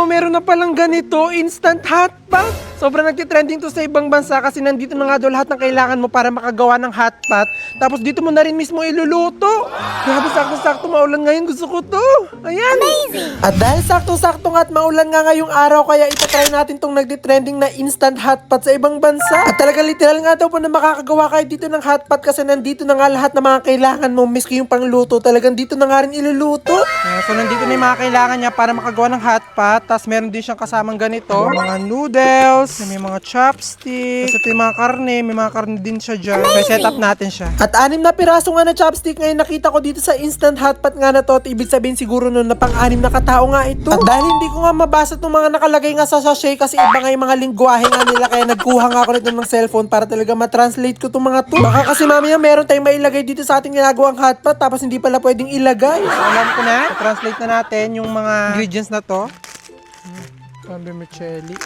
nyo, meron na palang ganito, instant hotpot. Sobrang nagtitrending to sa ibang bansa kasi nandito na nga daw lahat ng kailangan mo para makagawa ng hotpot. Tapos dito mo na rin mismo iluluto. Grabe, sakto-sakto maulan ngayon, gusto ko to. Ayan. Amazing! At dahil sakto-sakto nga at maulan nga ngayong araw, kaya itatry natin tong nagtitrending na instant hotpot sa ibang bansa. At talaga literal nga daw po na makakagawa kayo dito ng hotpot kasi nandito na nga lahat ng mga kailangan mo, miski yung pangluto, talagang dito na nga rin iluluto. So nandito na yung mga kailangan niya para makagawa ng hotpot. Tapos meron din siyang kasamang ganito, mga noodles, may mga chopstick, tapos ito yung mga karne din siya dyan. May setup natin siya. At 6 na piraso nga na chopstick ngayon nakita ko dito sa instant hotpot nga na to. At ibig sabihin siguro nun na pang-6 na katao nga ito. At dahil hindi ko nga mabasa itong mga nakalagay nga sa sachet kasi iba nga yung mga lingwahe nga nila, kaya nagkuha nga ako nito ng cellphone para talaga matranslate ko itong mga to. Baka kasi mamaya meron tayong mailagay dito sa ating ginagawang hotpot tapos hindi pala pwedeng ilagay. So, alam ko na, translate na natin yung mga ingredients na to. Sabi mo, Chelly.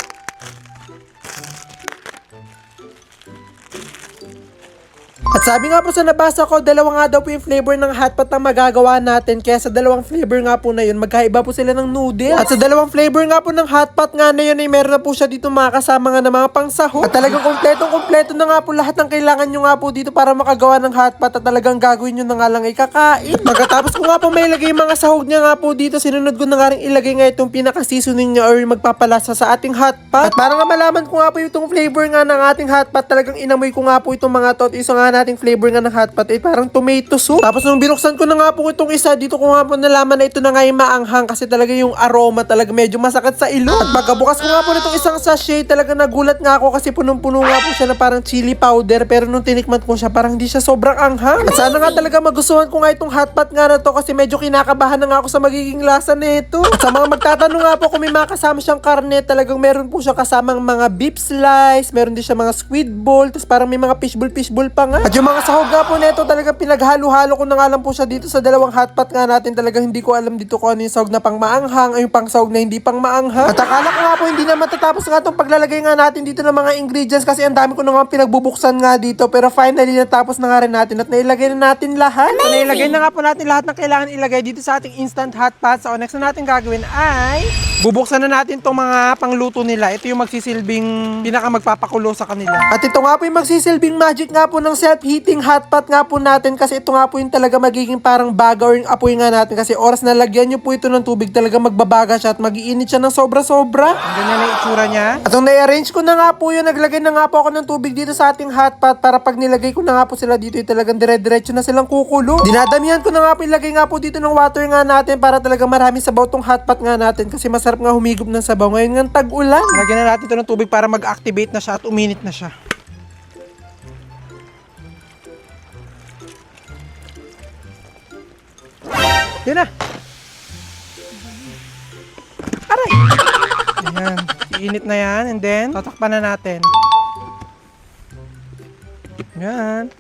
At sabi nga po sa nabasa ko, dalawa nga daw po yung flavor ng hotpot na magagawa natin. Kaya sa dalawang flavor nga po na yun, magkaiba po sila ng noodles. At sa dalawang flavor nga po ng hotpot nga na yun, ay meron na po siya dito mga kasama nga ng mga pangsaho. At talagang kompletong-kompleto na nga po lahat ng kailangan nyo nga po dito para makagawa ng hotpot. At talagang gagawin nyo na nga lang ay kakain. At pagkatapos ko nga po may ilagay yung mga sahog niya nga po dito, sinunod ko na nga rin ilagay nga itong pinaka-seasoning niya or magpapalasa sa ating hotpot. At para nga malaman ko nga po itong flavor nga ng ating hotpot, talagang inamoy ko nga po itong mga to. At isa nga nating flavor nga ng hotpot ay parang tomato soup. Tapos nung binuksan ko na nga po itong isa, dito ko nga po nalaman na ito na nga yung maanghang kasi talaga yung aroma talaga medyo masakit sa ilong. At pagkabukas ko nga po nitong isang sachet, talaga nagulat nga ako kasi punong-puno nga po siya na parang chili powder, pero nung tinikman ko siya parang hindi siya sobrang anghang. At sana nga talaga magustuhan ko nga itong hotpot nga na to kasi medyo kinakabahan na nga ako sa magiging lasa nito. At sa mga magtatanong nga po kung may mga kasama siyang karne, talagang meron po siya kasamang mga beef slice, meron din siya mga squid ball, tapos parang may mga fishball pa nga. At yung mga sahog nga po nito, talaga pinaghalo-halo ko na nga lang po siya dito sa dalawang hotpot nga natin. Talagang hindi ko alam dito kung ano yung sahog na pang maanghang, ay yung pang sahog na hindi pang maanghang. At akala ko nga po hindi na matatapos nga itong paglalagay nga natin dito ng mga ingredients kasi ang dami ko na nga pinagbubuksan nga dito. Pero finally natapos na nga rin natin at nailagay na natin lahat. So, nailagay na nga po natin lahat ng kailangan ilagay dito sa ating instant hotpot. So next na natin gagawin ay bubuksan na natin itong mga pangluto nila. Ito yung magsisilbing pinaka magpapakulo sa kanila. At ito nga po yung magsisilbing magic nga po ng self-heating hotpot nga po natin kasi ito nga po yung talaga magiging parang baga or yung apoy nga natin kasi oras na lagyan nyo po ito ng tubig talaga magbabaga siya at mag-iinit siya ng sobra-sobra. Ganyan na yung itsura niya. At nung na-arrange ko na nga po yun, naglagay na nga po ako ng tubig dito sa ating hotpot para pag nilagay ko na nga po sila dito ay talagang dire-diretso na silang kukulo. Dinadamihan ko na nga po, ilagay nga po dito ng water nga natin para talaga marami sabaw tong hotpot nga natin kasi masarap nga humigop ng sabaw. Ngayon nga tag-ulan. Lagyan na natin ito ng tubig para mag-activate na siya at uminit na siya. Yan na. Aray! Ayan. Iinit na yan. And then, tatakpan na natin. Yan.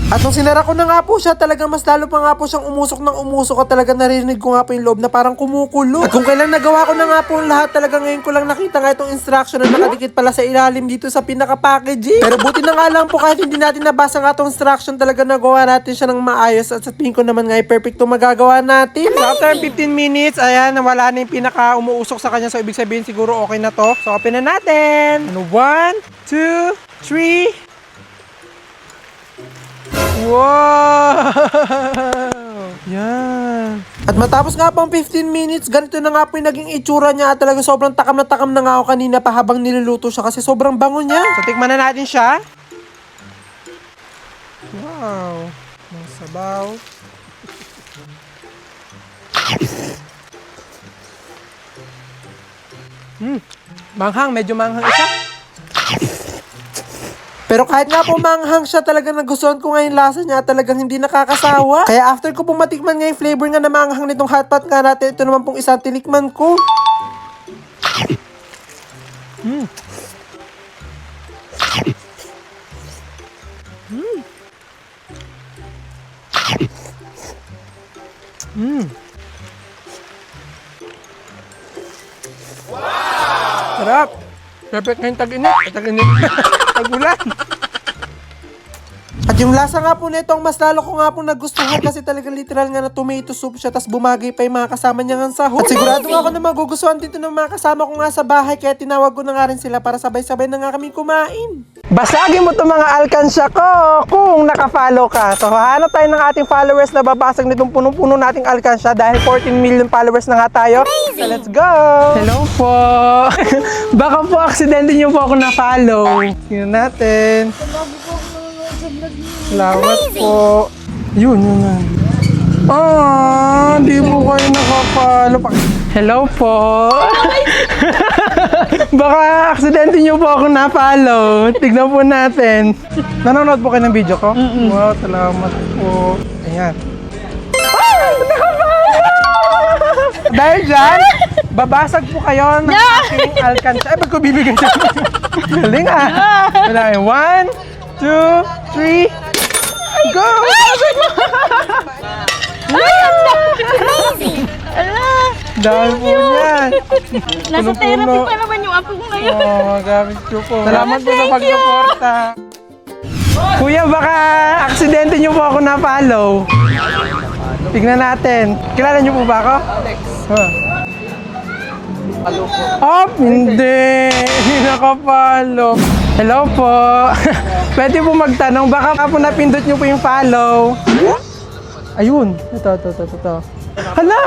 At nung sinara ko na nga po siya, talagang mas lalo pa nga po siyang umusok ng umusok at talaga narinig ko nga po yung loob na parang kumukulo. At kung kailan nagawa ko na nga po lahat, talaga ngayon ko lang nakita nga itong instruction na nakadikit pala sa ilalim dito sa pinaka-packaging. Pero buti na nga lang po kahit hindi natin nabasa nga itong instruction, talaga nagawa natin siya ng maayos at sa tingin ko naman nga ay perfect itong magagawa natin. So after 15 minutes, ayan, nawala na yung pinaka-umuusok sa kanya. So ibig sabihin siguro okay na to. So open na natin. 1, 2, 3. Wow! Yan. At matapos nga pang 15 minutes, ganito na nga po yung naging itsura niya at talaga sobrang takam na nga ako kanina pa habang niluluto siya kasi sobrang bango niya. So tikman na natin siya. Wow! Ang sabaw. Manghang, medyo manghang isa. Pero kahit nga po manghang siya, talagang nagustuhan ko nga yung lasa niya, talagang hindi nakakasawa. Kaya after ko pong matikman nga yung flavor nga na manghang nitong hotpot nga natin, ito naman pong isang tinikman ko. Sarap! Perfect na yung tag-init. Tag-ulan. At yung lasa nga po nito, ang mas lalo ko nga po nagustuhan kasi talaga literal nga na tomato soup siya, tas bumagay pa yung mga kasama niya nga sahog. At sigurado nga ako na magugustuhan dito ng mga kasama ko nga sa bahay, kaya tinawag ko na nga rin sila para sabay-sabay na nga kami kumain. Basagin mo itong mga alkansya ko kung nakafollow ka. So hanap tayo ng ating followers na babasag nitong punong-puno nating alkansya dahil 14 million followers na nga tayo. So let's go! Hello po! Baka po aksidente niyo po ako na-follow. Tingnan natin. Salamat po. Yun. Di po kayo nakapalo. Hello po. Baka aksidente nyo po ako na-follow. Tignan po natin. Nanonood po kayo ng video ko? Wow, salamat po. Ayan. Dahil dyan, babasag po kayo ng aking alkansya. Ay, ba't ko bibigyan siya? Galing Wala kayo. 1, 2, 3. Go! Amazing! Ala! Dahil po yan. Nasa therapy pa naman yung apo ko ngayon. Gamit ko po. Salamat po sa pagsuporta. Kuya, baka aksidente nyo po ako na-follow. Tignan natin. Kilala nyo po ba ako? Alex. Hindi. Hindi nakapalo. Hello po. Pwede po magtanong. Baka po napindot nyo po yung follow. Ayun. Ito. Hala!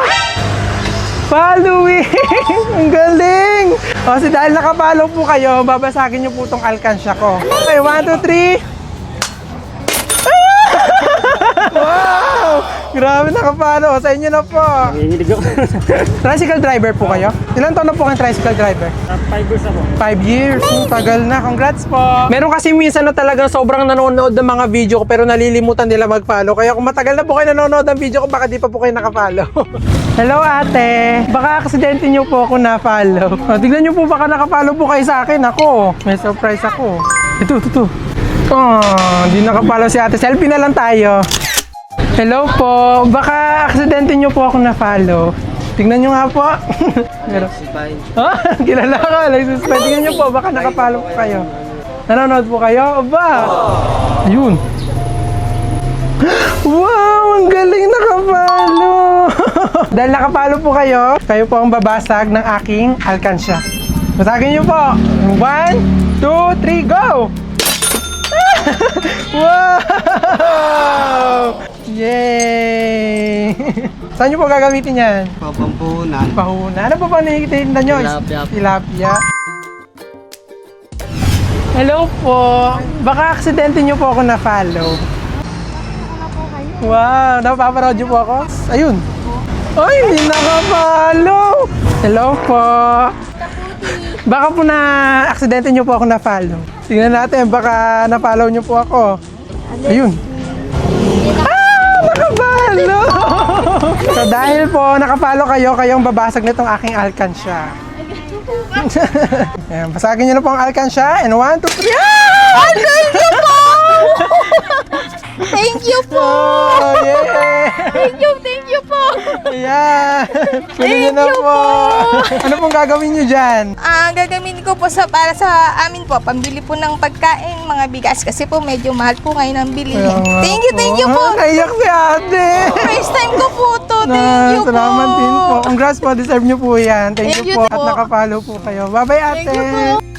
Following! Ang galing! Kasi dahil nakapollow po kayo, babasagin nyo po itong alkansya ko. Okay, 1, 2, 3. Wow! Grabe nakapollow. Sa inyo na po. Tricycle driver po kayo? Ilan taon na po kayong tricycle driver? 5 years ako. 5 years. Tagal na. Congrats po. Meron kasi minsan na talagang sobrang nanonood ng mga video ko pero nalilimutan nila mag-follow. Kaya kung matagal na po kayo nanonood ng video ko, baka di pa po kayo nakapollow. Hello ate. Baka aksidente nyo po ako na-follow. Tignan nyo po baka nakapollow po kayo sa akin. Ako. May surprise ako. Ito. Hindi nakapollow si ate. Selfie na lang tayo. Hello po. Baka aksidente nyo po ako na-follow. Tingnan nyo nga po. Kilala ka, Alexis Pai. Tingnan nyo po, baka nakapalo po kayo. Nanonood po kayo? Aba! Ayun. Wow! Ang galing nakapalo! Dahil nakapalo po kayo, kayo po ang babasag ng aking alkansya. Basagin nyo po. 1, 2, 3, go! Wow! Yay! Saan nyo po gagamitin yan? Pampuhunan. Pahunan. Ano po ba nakikita nyo? Tilapia. Tilapia. Hello po. Baka aksidente nyo po ako na-follow. Wow, napaparod nyo po ako? Ayun. Ay, hindi nakapollow. Hello po. Baka po na aksidente nyo po ako na-follow. Tingnan natin, baka na-follow nyo po ako. Ayun. Nakapalo! So dahil po nakapalo kayo, kayong babasag nitong aking alkansya. Ayan, basagin nyo na po ang alkansya. And 1, 2, 3. Thank you po! Thank you po! Oh, yeah! Thank you po! Ayan! Kunin nyo na po! Ano pong gagawin nyo dyan? Gagamitin ko po para sa amin po, pambili po ng pagkain, mga bigas kasi po medyo mahal po ngayon ang bilihin. Thank you po! Naiyak si ate! First time ko po to. Thank you po! Salamat din po. Congrats po, deserve nyo po yan. Thank Thank you you po. At po. nakapalo po kayo. Bye-bye ate! Thank you po!